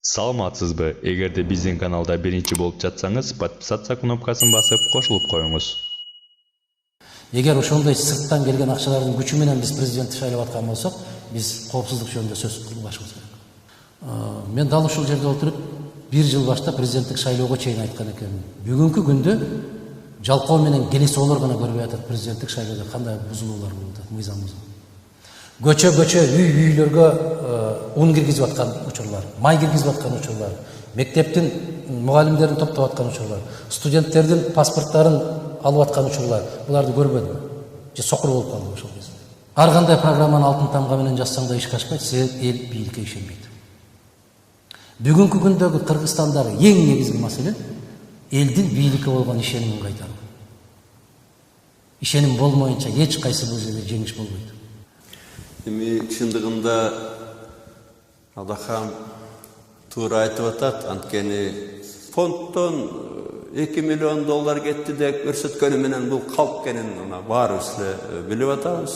Саламатсызбы? Эгерде биздин каналда биринчи болуп жатсаңыз, подписаться кнопкасын басып, кошулуп коюңуз. Егер ошондой сырттан келген акчалардын күчү менен биз президентти шайлап аткан болсок, биз коопсуздук жөнүндө сөз кылбашыбыз керек. Мен дал ушул жерде отуруп, 1 жыл башта президенттик шайлоого чейин айткан экенмин. Бүгүнкү күндө жалкоо менен келесоолор гана көрбөй атат президенттик шайлоодо кандай бузулуулар болуп атат, мыйзам бузулуу. Көчө үйлөргө un киргизип аткан учурлар, май киргизип аткан учурлар, мектептин мугалимдерин топтоп аткан учурлар, студенттердин паспорттарын алып аткан учурлар, буларды көрбөдүм. Же сокур болуп калдым ошол кезде. Ар кандай программаны алтын тамга менен жазсаң да ишке ашпайт, себеп эл бийликке ишенбейт. Бүгүнкү күндөгү Кыргызстандагы эң негизги маселе элдин бийликке болгон ишенимин кайтаруу. Ишеним болмоюнча эч кайсы бул жерде жеңиш болбойт. Эми чындыгында Адахам туура айтып атат, анткени фонддон $2 миллион кетти деп көрсөткөнү менен бул калп экенин баарыбыз эле билип атабыз.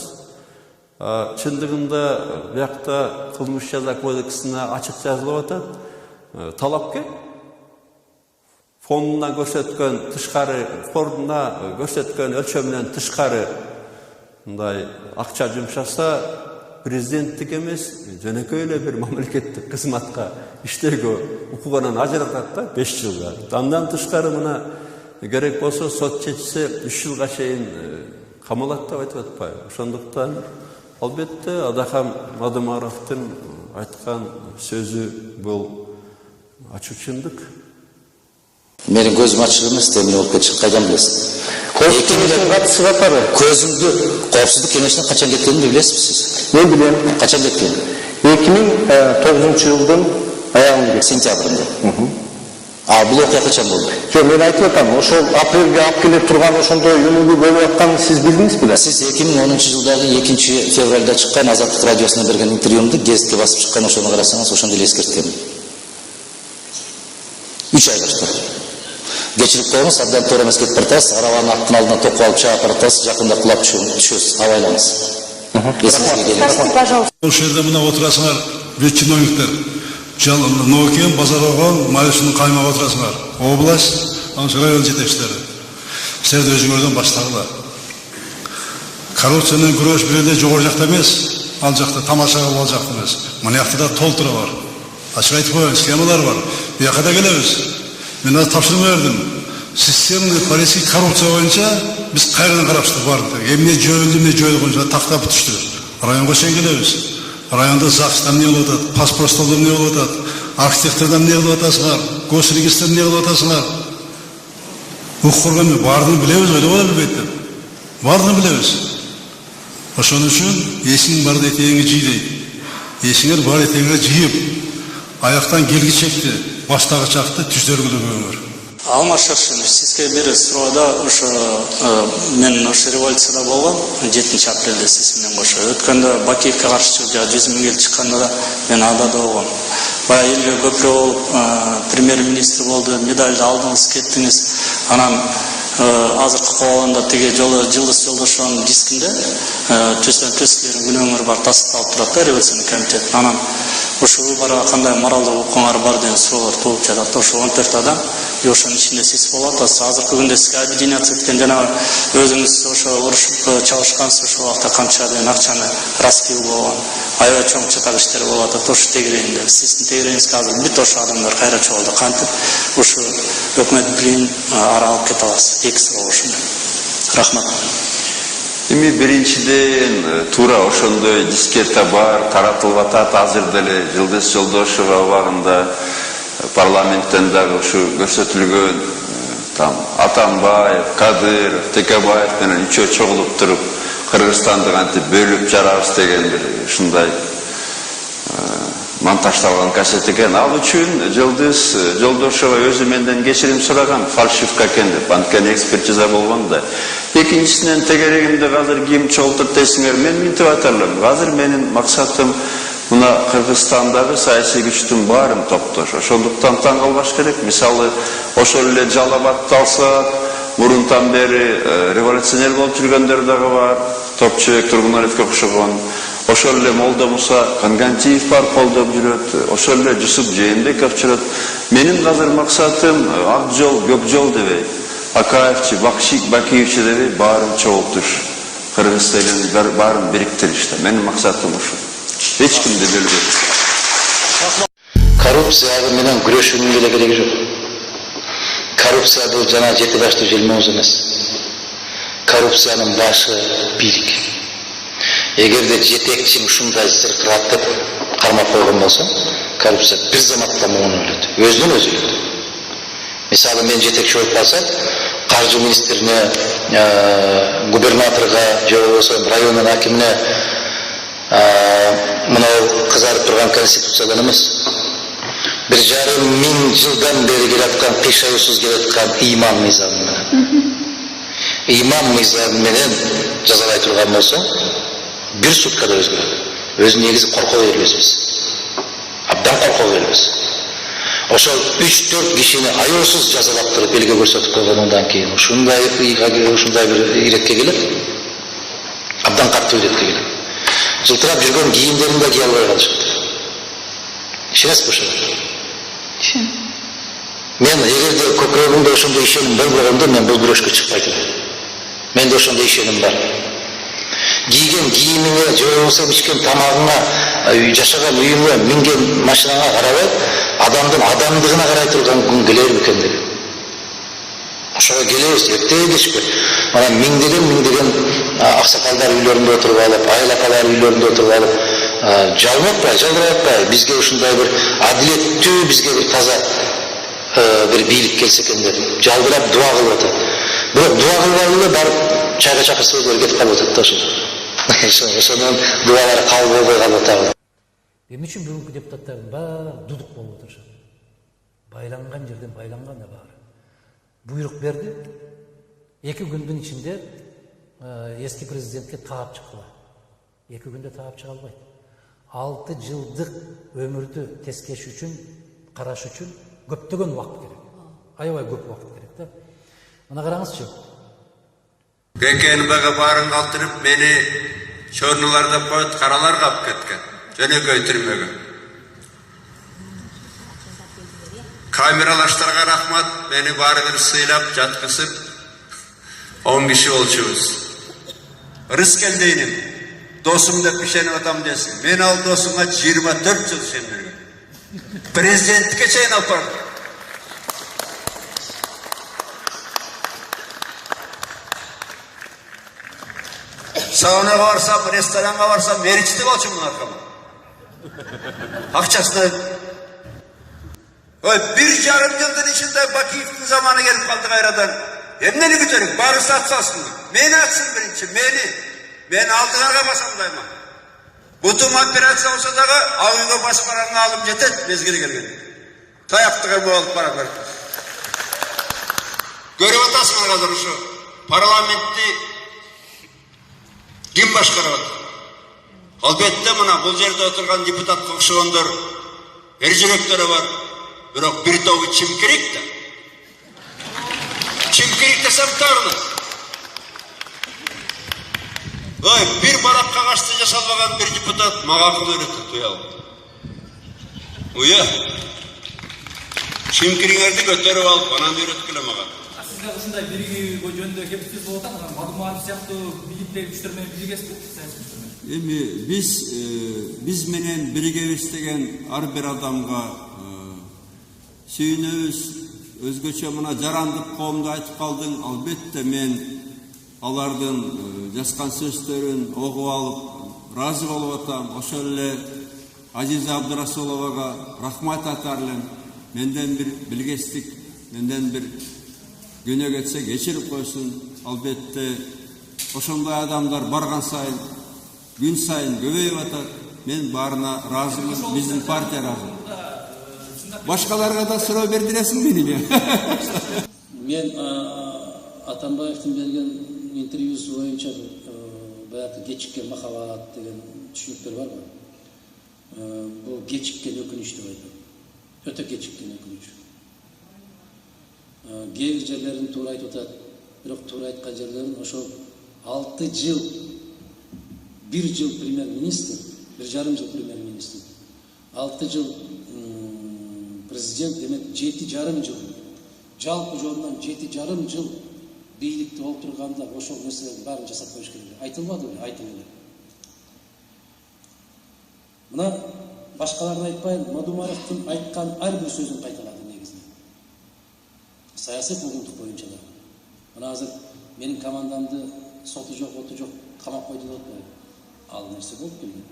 Чындыгында биякта кылмыш жаза кодексине ачык жазылып атат. Талапкер фондуна көрсөткөн тышкары, фондуна көрсөткөн өлчөмүнөн тышкары мындай акча жумшаса, президенттик эмес, жөнөкөй эле бир мамлекеттик кызматка иштөөгө укугунан ажыратат да 5 жылга. Андан тышкары мына керек болсо сот чечсе 3 жылга чейин камалат деп айтып атпайбы. Ошондуктан албетте Адахам Мадымаровдун айткан сөзү бул ачык чындык. Менин көзүм ачык эмес, эмне болуп кетишин кайдан билесиз? Коопсуздуктун катысы катары. Көзүмдү коопсуздук кеңешине качан кеткенин билесизби сиз? Мен билем. Качан кеткен? 2009-жылдын аягында. Сентябрында. Бул окуя качан болду? Жок, мен айтып атам, ошол апрелге алып келе турган ошондой өнүгүү болуп атканын сиз билдиңиз беле? Сиз 2010-жылдагы 2-февралда чыккан Азаттык радиосуна берген интервьюмду гезитке басып чыккан, ошону карасаңыз, ошондо эле эскерткем. 3 ай башта. Кечирип коюңуз, абдан туура эмес кетип баратасыз, арабанын аттын алдына токуп алып чыгып баратасыз, жакында кулап түшөсүз, абайлаңыз. Пожалуйста. Ошол жерде мына отурасыңар, бүт чиновниктер. Ноокин, Базарогон, Малышынын каймага отурасыңар. Область, район жетекчилери. Силер өзүңөрдөн баштагыла. Коррупция менен күрөш бир эле жогору жакта эмес, ал жакта тамашага бол жакта эмес. Мына жакта да толтура бар. Ачык айтып коеюн, схемалар бар. Бияка да келебиз. Мен азыр тапшырма бердим. Системный полицей коррупция боюнча биз кайрадан караштык барды. Эмне жөөлдү, эмне жөөлгөнчө тактап түштү. Районго чейин келебиз. Районда ЗАГСтан эмне болуп атат, паспорт столдон эмне болуп атат, архитектордон эмне кылып атасыңар, госрегистрден эмне кылып атасыңар. Укуган баардыгын билебиз, ойлогола билбейт деп. Баардыгын билебиз. Ошон үчүн эсиң бар этеңи жый дейт. Эсиңер бар этеңи жыйып, аяктан келгичекти, баштагы чакты түздөргүлө көңөр. Алмаз Шаршенович, сизге бир суроодо ошо мен ошо революцияда болгом 7 апрелде сиз менен кошо. Өткөндө Бакиевке каршы 100 000 ел чыкканда да мен ада да болгом. Баягы элге көпүрө болуп премьер-министр болду, медальды алдыңыз, кеттиңиз. Анан азыркы кубалында тиги Жылдыз Жолдошованын дискинде төсөлөрүн күнөөңөр бар тасталып турат да революционный комитет. Анан ушул выборго кандай моралдык укуңар бар деген суроолор туулуп жатат. Ошо 14 адам ошонун ичинде сиз болуп атасыз. Азыркы күндө сизге объединяться эткен жанагы өзүңүз ошо урушуп чабышкансыз, ошол убакта канча деген акчаны распил болгон. Аябай чоң чатак иштер болуп атат ошо тегерегинде. Сиздин тегереңизге азыр бүт ошо адамдар кайра чогулду. Кантип ушу өкмөт билим ара алып кете аласыз? 2 суроо ушундай. Рахмат. Эми биринчиден туура ошондой дискета бар, таратылып атат. Азыр деле Жылдыз Жолдошова убагында парламенттен дагы ушу көрсөтүлгөн Атамбаев, Кадыров, Текебаев менен үчөө чогулуп туруп Кыргызстанды кантип бөлүп жарабыз деген бир ушундай монтаждалган кассет экен. Ал үчүн Жылдыз Жолдошова өзү менден кечирим сураган, фальшивка экен деп, анткени экспертиза болгон да. Экинчисинен тегерегинде азыр ким чогултат десиңер, мен минтип айтарлам. Азыр менин максатым мына Кыргызстандагы саясий күчтүн баарын топтош. Ошондуктан таң калбаш керек. Мисалы, ошол эле Жалал-Абадты алсак, мурунтан бери революционер болуп жүргөндөр дагы бар. Топчубек Тургунаевке окшогон. ошол эле Молда Муса Канганчиев бар колдоп жүрөт, ошол эле Жусуп Жээнбеков жүрөт. Менин азыр максатым ак жол, көк жол дебей, Акаевчи, Бакиевчи дебей баарын чогултуш. Кыргыз элин баарын бириктириш. Менин максатым ушул. Эч кимди бөлбөй. Коррупция менен күрөшүүнүн деле кереги жок. Коррупция бул жана жети баштуу желмооз эмес. Коррупциянын башы бийлик. Эгерде жетекчиң ушундай зыркыраттып кармап койгон болсо, коррупция бир заматта муну өлөт. Өзүнөн өзү өлөт. Мисалы мен жетекчи болуп калсам, каржы министрине, губернаторго же болбосо райондун акимине мынау кызарып турган конституциядан эмес. 1,5 жылдан бери келаткан кыйшаюусуз келаткан ыйман мыйзамы менен. Ыйман мыйзамы менен жазалай турган болсо, бир суткада өзгөрөт. Өзү негизи коркоо бербейбиз. Абдан коркоо бербейбиз. Ошол 3-4 кишини аяосуз жазалап туруп элге көрсөтүп койгонундан кийин ушундай бир ирекке келет. Абдан катуу ирекке келет. Жылтырап жүргөн кийимдерин да кие албай калышат. Ишенесизби ошого? Ишен. Мен эгерде көкүрөгүмдө ошондой ишеним болбогондо мен бул күрөшкө чыкпайт элем. Менде ошондой ишеним бар. Кийген кийимиңе, же болбосо ичкен тамагыңа, жашаган үйүңө, минген машинаңа карабай, адамдын адамдыгына карай турган күн келер экен деп. Ошого келебиз, эртеге кечпи. Мына миңдеген аксакалдар үйлөрүндө отуруп алып, айыл апалар үйлөрүндө отуруп алып, жалматпай, жалбырабатпай, бизге ушундай бир адилеттүү, бизге бир таза бир бийлик келсе экен деп, жалбырап дуа кылып атат. Бирок дуа кылбай эле барып чайга чакырсаңар кетип калып атат да ошо. Ошонун дуалары кабыл болбой калып атат. Эмне үчүн бүгүнкү депутаттардын баары дудук болуп отурушат? Байланган жерден байланган да баары. Буйрук берди. 2 күндүн ичинде эски президентке таап чыктылар. 2 күндө таап чыга албайт. 6 жылдык өмүрдү тескеш үчүн, караш үчүн көптөгөн убакыт керек. Аябай көп убакыт керек да. Мына караңызчы. Кекенбеге барын калтырып мени чорнуларда коюп каралар кап кеткен. Жөнөкөй түрмөгө. Камералаштарга рахмат, мени баары бир сыйлап жаткызып 10 киши болчубуз. Рыскелдейним, досум деп ишенип атам десин. Мен ал досума 24 жыл ишендирген. Президентке чейин алып бардым. Саунаға барсам, ресторанға барсам, меричте болчумун аркама. Акчасына. Ой, 1,5 жылдын ичинде Бакиевдин заманы келип калды кайрадан. Эмнени күтөрүк? Баары сатсасын. Мени атсын биринчи, мен алдыңарга басамдайман. Бутум операция болсо дагы ауйга басып барганга алып жетет, мезгили келген. Таяктыга болуп баралар. Көрүп атасыңар азыр ушу парламентти ким башкарат? Албетте мына бул жерде отурган депутатка окшогондор эр жүрөктөрү бар. Бирок бир тобу чимкирик да. Чимкирик десем тагына. Ой, бир баракка каршы жасалбаган бир депутат мага акыл үйрөтүп туял. Уя. Чимкириңерди көтөрүп алып, анан үйрөткүлө мага. Сизде ушундай биригүү жөнүндө кепилдик болуп атат, Мадумаров сыяктуу бийликтеги күчтөр менен биригесизби? Эми биз менен биригебиз деген ар бир адамга сүйүнөбүз. Өзгөчө мына жарандык коомду айтып калдың. Албетте мен алардын жазган сөздөрүн огуп алып, разы болуп атам. Ошол эле Азиза Абдурасуловага рахмат айтар элем. Менден бир билгестик, менден бир күнөө кетсе кечирип койсун. Албетте ошондой адамдар барган сайын, күн сайын көбөйүп атат. Мен баарына разымын, биздин партия разы. Башкаларга да суроо бердиресиң мени. Мен Атамбаевдин берген интервьюсу боюнча баягы кечиккен махабат деген түшүнүктөр барбы? Бул кечиккен өкүнүч деп айтам. Өтө кечиккен өкүнүч. Кээ бир жерлерин туура айтып атат, бирок туура айткан жерлерин ошо 6 жыл 1 жыл премьер-министр, 1,5 жыл премьер-министр, 6 жыл президент, демек 7,5 жыл. Жалпы жолынан 7,5 жыл бийликте олтурганда ошол нерселердин баарын жасап коюш керек. Айтылбады беле, айтылды. Мына башкаларды айтпайын, Мадумаровдун айткан ар бир сөзүн кайталады негизинен. Саясий куугунтук боюнча да. Мына азыр менин командамды соту жок, оту жок, камап койду деп атпайбы? Ал нерсе болуп келген.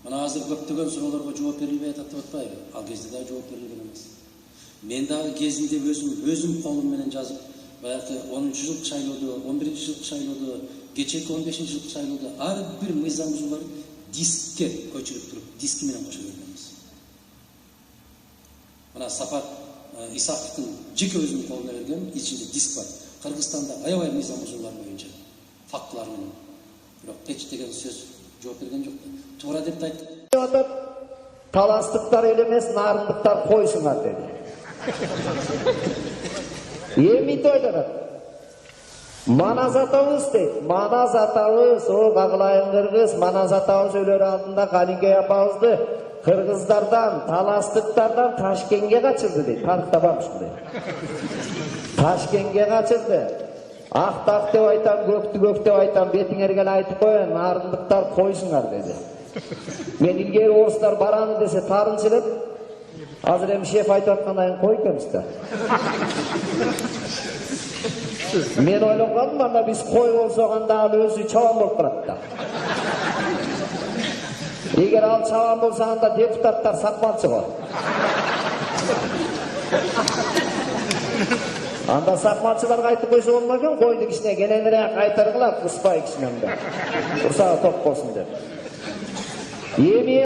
Мына азыр көптөгөн суроолорго жооп берилбей атат деп атпайбы? Ал кезде да жооп берилген эмес. Мен дагы кезинде өзүм колум менен жазып, баягы 10-жылкы шайлоодо, 11-жылкы шайлоодо, кечээки 15-жылкы шайлоодо ар бир мыйзам бузууларды дискке көчүрүп туруп, диски менен кошо бергенбиз. Мына Сапат Исаковдун жеке өзүнүн колуна берген ичинде диск бар. Кыргызстанда аябай мыйзам бузуулар боюнча фактылар менен. Бирок теч деген сөз жооп берген жок. Туура деп айтты. Таластыктар элемес, нарындыктар койсуңар деди. Эми тойлар. Манас атабыз дейт. Манас атабыз, о Кагылайын кыргыз, Манас атабыз өлөр алдында Калиге апабызды кыргыздардан, таластыктардан Ташкентке качырды дейт. Тарыхта бар ушундай. Ташкентке качырды. Ак деп айтам, көктү деп айтам, бетиңер келе айтып коеюн, нарындыктар койсуңар деди. Мен илгери орустар бараны десе тарынчы элем. Азыр эми шеф айтып аткандан кийин кой экенбиз да. Мен ойлоп калдым, анда биз кой болсок анда ал өзү чабан болуп калат да. Эгер ал чабан болсо анда депутаттар сакмалчы го. Анда сакмалчыларга айтып койсо болмок экен, койду кичине кененирээк кайтаргыла, кыспай кичине анда. Урсага топ болсун деп. Эми